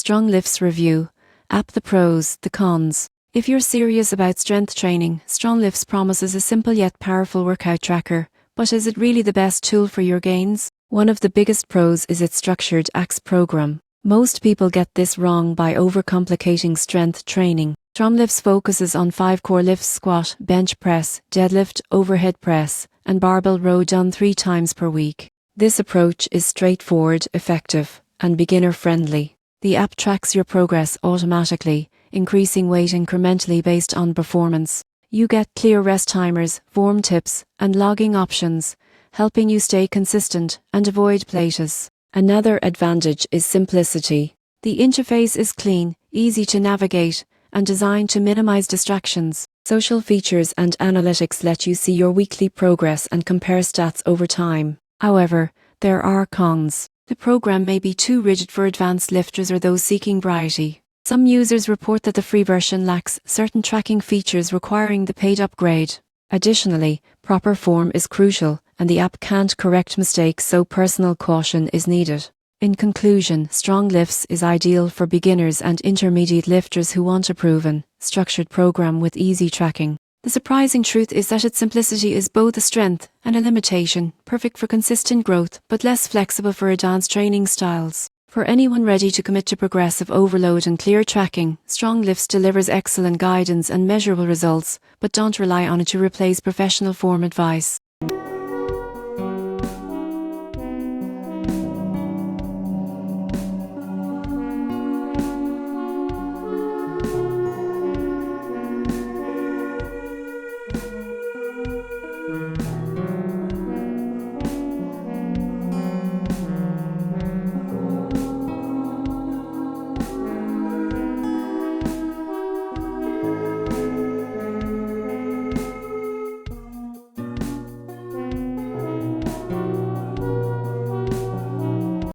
StrongLifts review. App: the pros, the cons. If you're serious about strength training, StrongLifts promises a simple yet powerful workout tracker. But is it really the best tool for your gains? One of the biggest pros is its structured ACTS program. Most people get this wrong by overcomplicating strength training. StrongLifts focuses on 5 core lifts: squat, bench press, deadlift, overhead press, and barbell row, done 3 times per week. This approach is straightforward, effective, and beginner-friendly. The app tracks your progress automatically, increasing weight incrementally based on performance. You get clear rest timers, form tips, and logging options, helping you stay consistent and avoid plateaus. Another advantage is simplicity. The interface is clean, easy to navigate, and designed to minimize distractions. Social features and analytics let you see your weekly progress and compare stats over time. However, there are cons. The program may be too rigid for advanced lifters or those seeking variety. Some users report that the free version lacks certain tracking features, requiring the paid upgrade. Additionally, proper form is crucial, and the app can't correct mistakes, so personal caution is needed. In conclusion, StrongLifts is ideal for beginners and intermediate lifters who want a proven, structured program with easy tracking. The surprising truth is that its simplicity is both a strength and a limitation, perfect for consistent growth but less flexible for advanced training styles. For anyone ready to commit to progressive overload and clear tracking, StrongLifts delivers excellent guidance and measurable results, but don't rely on it to replace professional form advice.